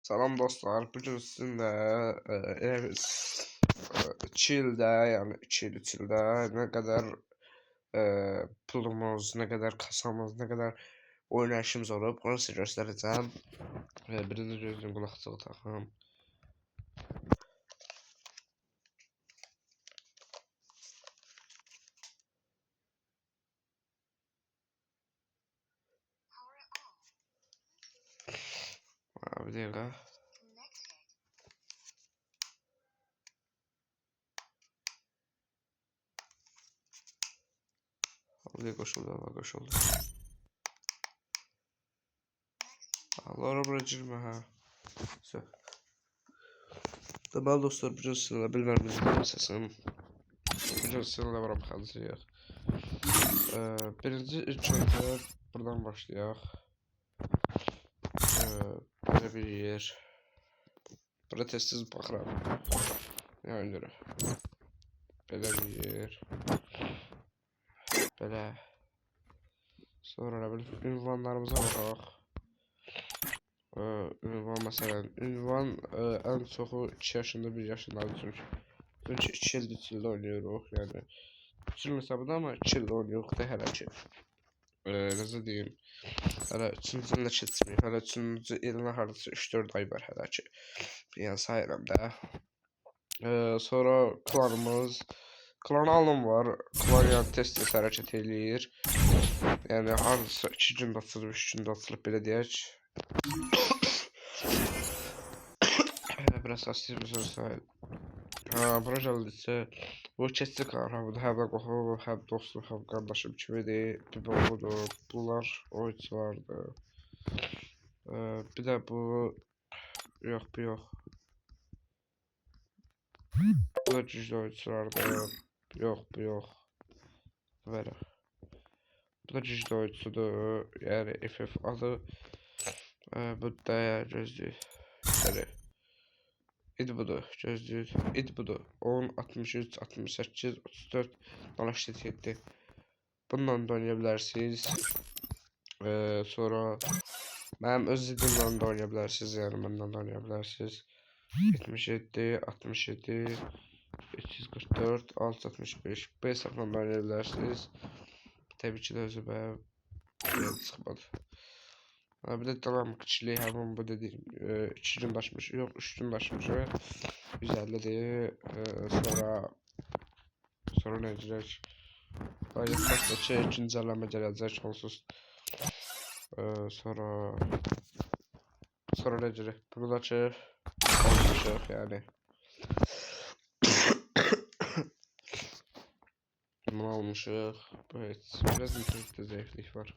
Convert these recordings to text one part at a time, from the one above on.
Salam dostlar, bugün sizinlə iki ildə, yəni 2 il içində nə qədər pulumuz, nə qədər kasamız, nə qədər oynayışımız olub, bunu sizə göstərəcəm. Birinci gözüm qulaqçığı taxım. Bir dəqiqə. Qoşuldu. Lara bura girmə, hə. Deməli dostlar, bugün sizinlə bilmədiyiniz səsim. Bugün sizinlə bura baxacağıq. İlk öncə buradan başlayaq. Böyle bir yer. Burada tez baxıram. Yəni görə. Belə bir yer. Belə. Sonra nə bilim ünvanlarımıza baxaq. Ünvan məsələn, ünvan ən çoxu 2 yaşında, 1 yaşındadır çünki 2 ildə oynayırıq, yəni 2 il hesabında, amma 2 ildə oynayırıq da hələ ki. Necə deyim, hələ 3-cü illə keçməyib, hələ 3-cü ilin hardasa 3-4 ay var hələ ki, yəni sayıram da. Sonra klanımız, klan alım var, klan yəni tez-tez hərəkət eləyir, yəni hardasa 2 gündə açılıb, 3 gündə açılıb, belə deyək. Biraz hassas bir söz sayılır. Bura gəldikcə, bu keçdi klan, həm də qoxu, həm dostluq, həm qardaşım kimidir, bir boğudur, bunlar oyunculardır. Bir də bu, yox, bu yox. Bu da güclü oyunculardır, yox, bu yox. Verək. Bu da güclü oyuncudur, yəni FF adı, bu da gözlük, verək. İdi budur, gözlük, idi budur, 10, 63, 68, 34, 67. Bundan da oynayabilirsiniz. Sonra mənim öz zidimdən də oynayabilirsiniz, yəni məndən də oynayabilirsiniz. 77, 67, 344, 665, bu hesabdan da oynayabilirsiniz. Təbii ki də özü bəyə çıxmadı. Bir də davam kiçiliyi həmin bu dediyim 2 gün daşmış, yox 3 gün daşmış, 150'dir. Sonra nə edəcək? Ayrıca güncəlləmə gələcək onsuz. Sonra nə edəcək? Buradakı almışıq yəni. Bunu almışıq. Biraz internetdə zəiflik var.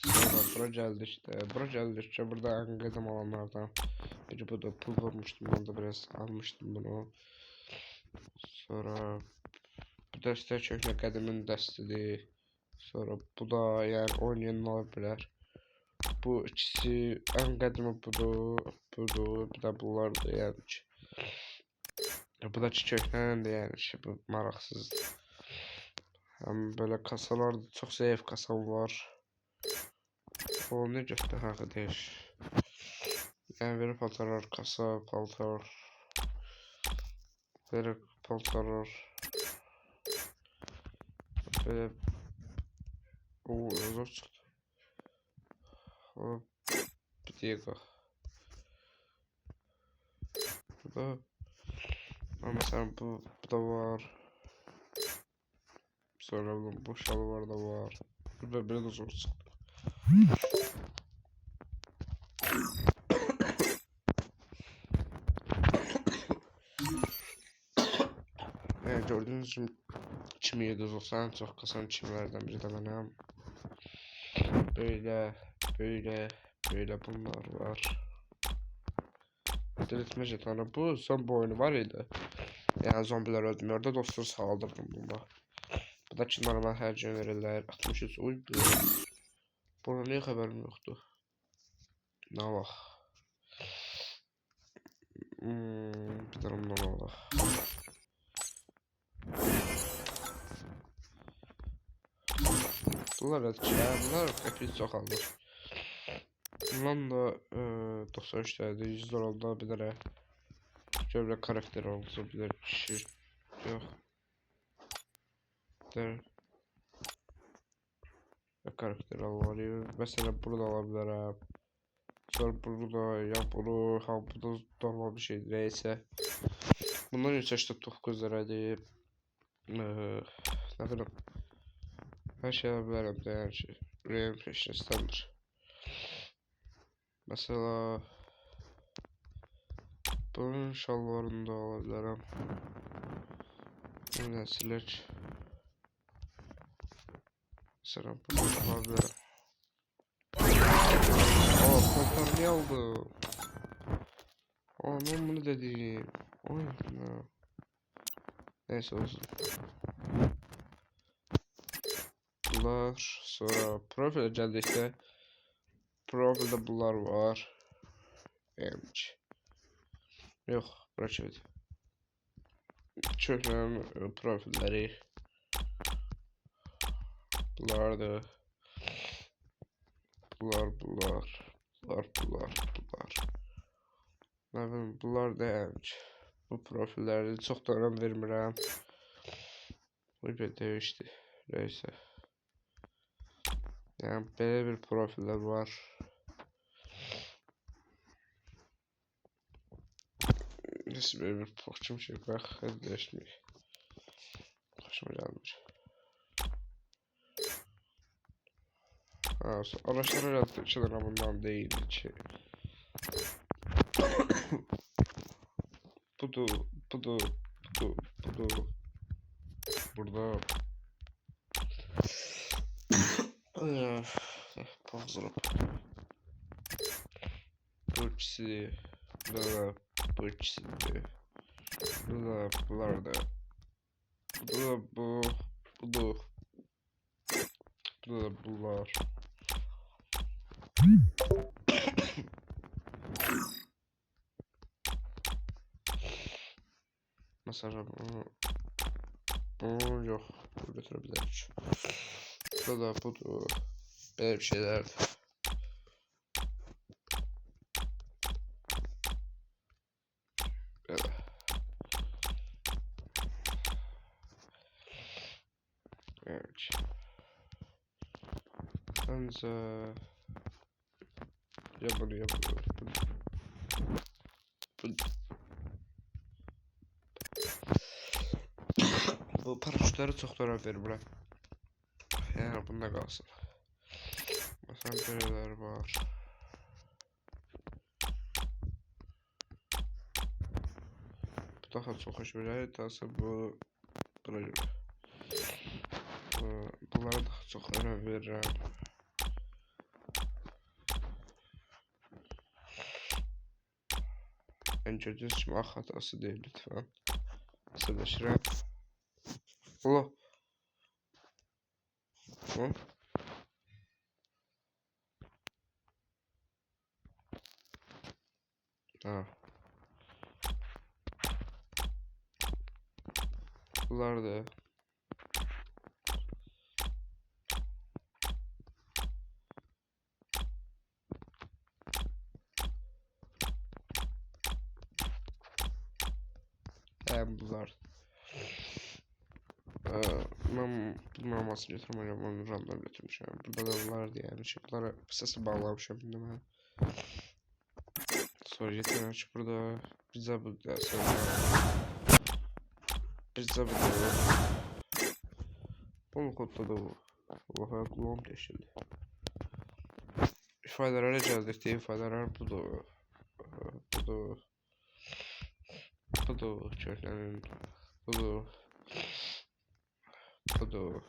Sonra bura gəldikdə, burada ən qədəm alanlardan biri budur, pul vurmuşdum, ben de biraz almışdım bunu. Sonra bu dəstə köhnə qədimin dəstidir. Sonra bu da yəni oynayan ola bilər. Bu ikisi ən qədimi budur, bir də bunlardır yəni ki. Bu da ki köhnəndir yəni ki, bu maraqsızdır. Həm belə kasalardır, çox zəif kasam var. O ne göstər haqqı deyir. Yəni verib paltarlar, kasa, paltar. Verib paltarlar. Böyle zor çıxdı. Bir dəqiqə. Bu da məsələn bu da var. Sonra bu şalvar da var. Belə də zor çıxdı. Yani gördüğünüz gibi 2790 çok kasan çimlerden biri de benim. Böyle bunlar var. Delirtme jetanı, bu son bu oyunu var idi. Yani zombiler öldürmüyor da dostları saldırdım bunda. Bu da ki normal her gün verirler. 63 uydu. Buna niye haberim yoktu? Ne bak. Bir tane bundan bak. Bunlar etkili, bunlar epey çok alır. Bundan da 93 tane 100 oldu bir tane. Şöyle karakter oldu bir de kişi yok. Der karakter alıyor. Mesela burada alabilirim. Sonra burada ya bunu ha bu da normal bir şey neyse. Bundan 389 liraydı. Ne bileyim. Her şey alabilirim de yani şey. Real peşine standart. Mesela bunun şalvarını da alabilirim. Yine sileç. Mesela bunu alabilirim. Aa kontar niye aldı? Aa ben bunu dedim. Oy ne? Neyse olsun. Bunlar sonra profile geldikte profilde bunlar var. Emç. Yok bırakıyordu. Çöklen profilleri. Bunlar da. Bunlar. Ne bileyim bunlar da emç. Bu profilleri çok da önem vermirəm. Bu bir değişti. Neyse. Yani böyle bir profiller var. Neyse böyle bir poğaçım şey bak. Hadi değişmiyor. Hoşuma gelmiş. Ha, araçlar herhalde içinden bundan değil içi. Budu, budu, budu. Burada Pazarım. Burçsi. Burada burçsi. Burada bunlarda. Burada bu. Budu. Burada bunlar. Mesela bu yok. Bu götürebiliriz. Burada budu. Böyle bir şeyler. Evet. Evet. Bence ya bunu. Bu paraşütleri çok da verir. Yani bunda kalsın. Mesela böyleler var. Bu daha çok hoş bir şey. Daha bu buna göre. Bunlara daha çok önem veririm. En kötü şımak hatası değil lütfen. Sırdaşırım. Allah. Hı? Ha. Bunlar da. Bunlar. Ben bunlar masaya götürmeyeceğim. Onu random götürmüşüm. Burada da vardı yani. Şıklara sesi bağlamışım. Ben. Sonra yeter açıp burada. Bize bu dersi. Bize bu da. Bunu kodladı bu. Allah'a kulağım geçildi. İfadeler icazeti ifadeler budur. Budur. Budur. Köklenin. Budur. Budur.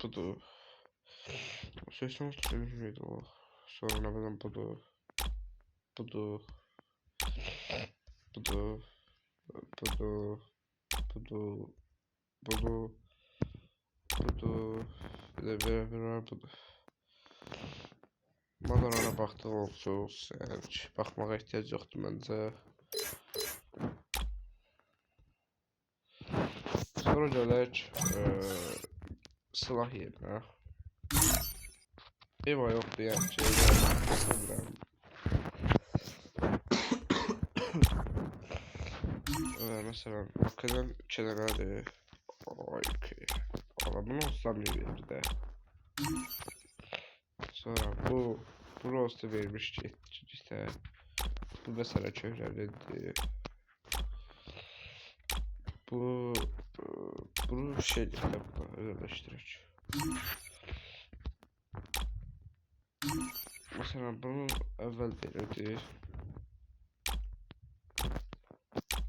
Budur. Ses nasıl söylemeydi o. Sonra ne bileyim budur. Budur. Budur. Budur. Budur. Budur. Budur. Bir de bir budur. Manzarana baktığım olsun. Yani hiç bakmağa ihtiyaç yoktu bence. Sonra gələk silah yerinə. Eva yoktu yani mesela hakikaten çenelerdi. Okey. Adamın olsam bir yerde. Sonra bu roster vermiş işte. Bu mesela çöhreledi. Bu bunu şey kitabına özelleştirici. Mesela bunu evvel verirdi.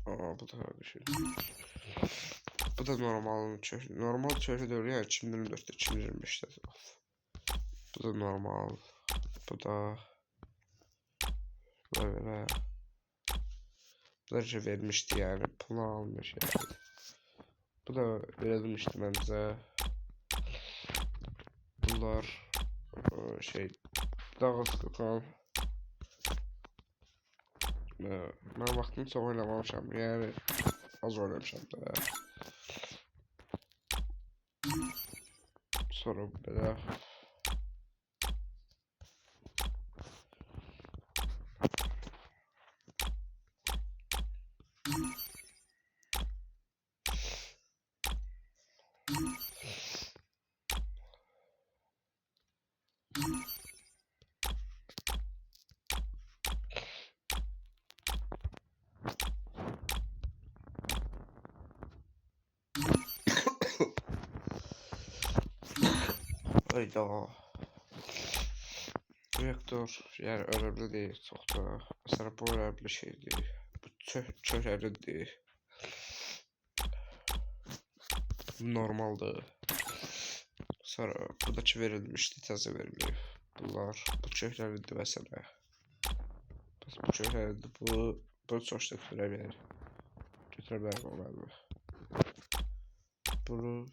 Aa bu da bir şey. Bu da normal çöhrü. Normal çöhrü diyor ya 2024'te 2025'te. Bu da normal. Bu da böyle. Bunları vermişti yani. Pulu almış yani. Bu da verilmişti bence. Bunlar şey daha sıkılan. Ben vaxtını çok oynamamışam. Yani az oynamışam da. Sonra böyle. Hayda. Reaktör yani önemli değil çok da. Mesela bu önemli şey değil. Bu çöreğinin değil. Normaldi. Sonra bu da verilmişti teze veriliyor. Bunlar bu çöreğinin mesela. Bu çöreğinin bu çok da götürebilir. Götürebilir normalde. Bunu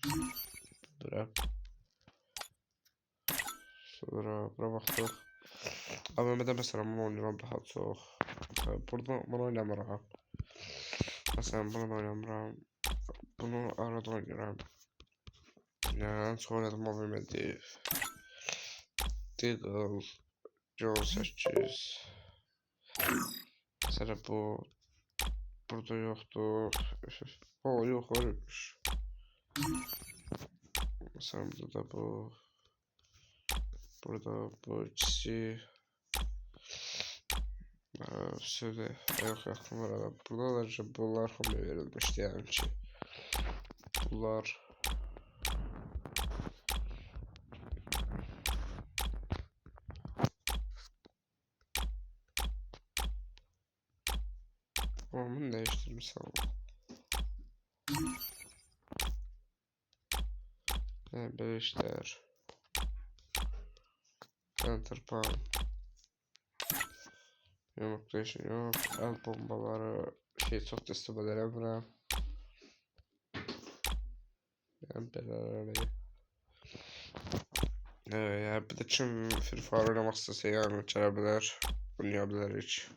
bırak. Sonra buna baktık. AVM'de mesela bunu oynuyorum daha çok. Burada bunu oynamıram. Mesela bunu oynamıram. Bunu arada oynuyorum. Yani en çok oynadığım AVM'de Deagle, John 8. Mesela bu burada yoktu. O yok ölmüş. Mesela burada da bu. Burada bu ikisi. Şöyle yok yakın var adam. Burada da bunlar hamle verilmişti yani ki. Bunlar onu değiştirmiş ama. Yani böyle işler. Enter pan. Yumruklayışın yok. El bombaları şey çok teslim ederim. Yani böyle. Yani bir de kim Free Fire oynamak istese yani çağırabilir. Oynayabilir hiç.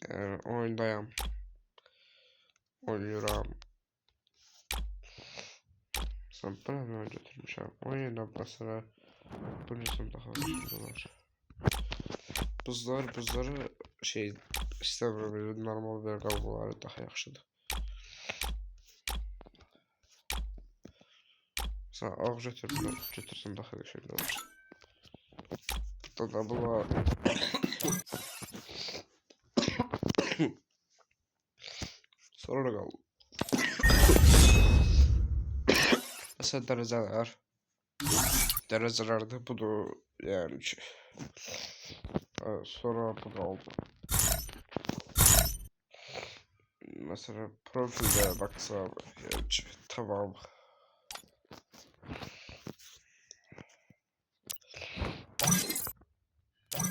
Yani oyundayım. Oynuyorum. Sen bana ne önce götürmüşüm. Oyunda mesela bunun daha hoşunda var. Buzları şey istemiyorum. Normal bir kalmaları daha yaxşıdır. Sen ağ götürsün daha hoşunda olur. Burada da bu var. Sonra kaldı. Mesela derecelerde budur yani ki. Sonra bu kaldı. Mesela profilde baksam yani tamam.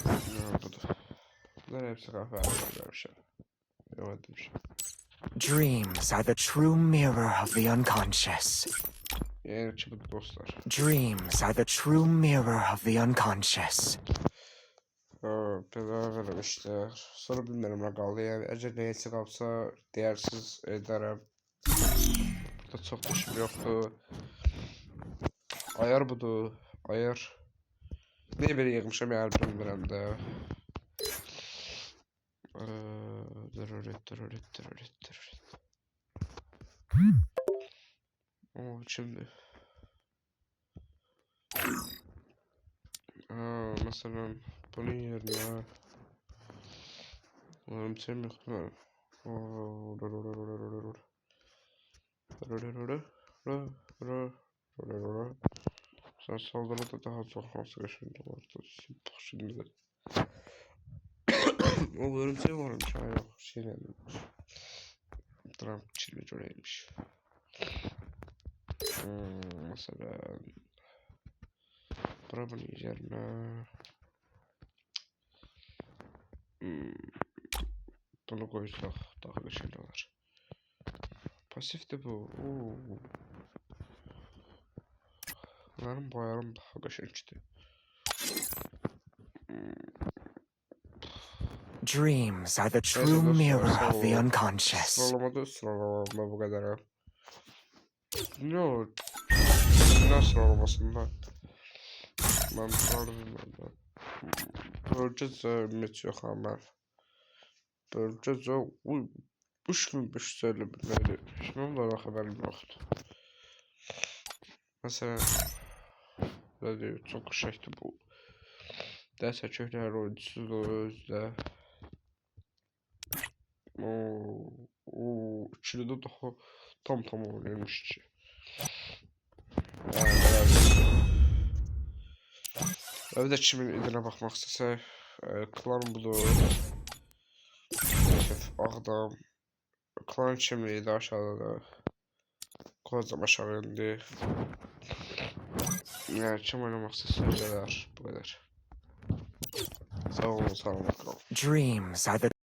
Ne budur. Bunlar hepsi kahve arkadaşlar. Evet bir şey. Dreams are the true mirror of the unconscious. Yani çıkıp dostlar. Dreams are the true mirror of the unconscious. Bedava işte. Sonra bilmiyorum ne kaldı yani. Eğer neyse kalsa değersiz ederim. Burada çok düşüm yoktu. Ayar budur. Ayar. Ne bir yığmışam ya bilmirəm də. Dırırıt. O kimdir? Mesela bunun yerine örümcek mi? Sen saldırıda daha çok hansı yaşında vardı? Şimdi de. O örümcek varmış. Ha yok. Trump Çin'e göreymiş. Mesela bura bunun yerine bunu koysak daha bir şey var. Pasif de bu. Bunların boyarım daha kaşınçtı. Dreams are the Neyse true mirror dostlar, of the unconscious. Sıralamada bu kadar. Ne o? Ne sıralamasında? Ben bilmiyorum. Bölgece ümit yok ama. Bölgece 3550 bilmeli. Şimdi onlara haberim yoktu. Mesela böyle çok şeydi bu. Derse kökler oyuncusu da özde. İkili de daha tam oynamış ki. Bir de kimin idine bakmak istəsək, klan budur. Ağdam. Klan kimin idi aşağıda da. Kozam aşağı indi. Yani kim oynamak istəsək bu kadar. Sağ olun, sağ olun. Dreams are the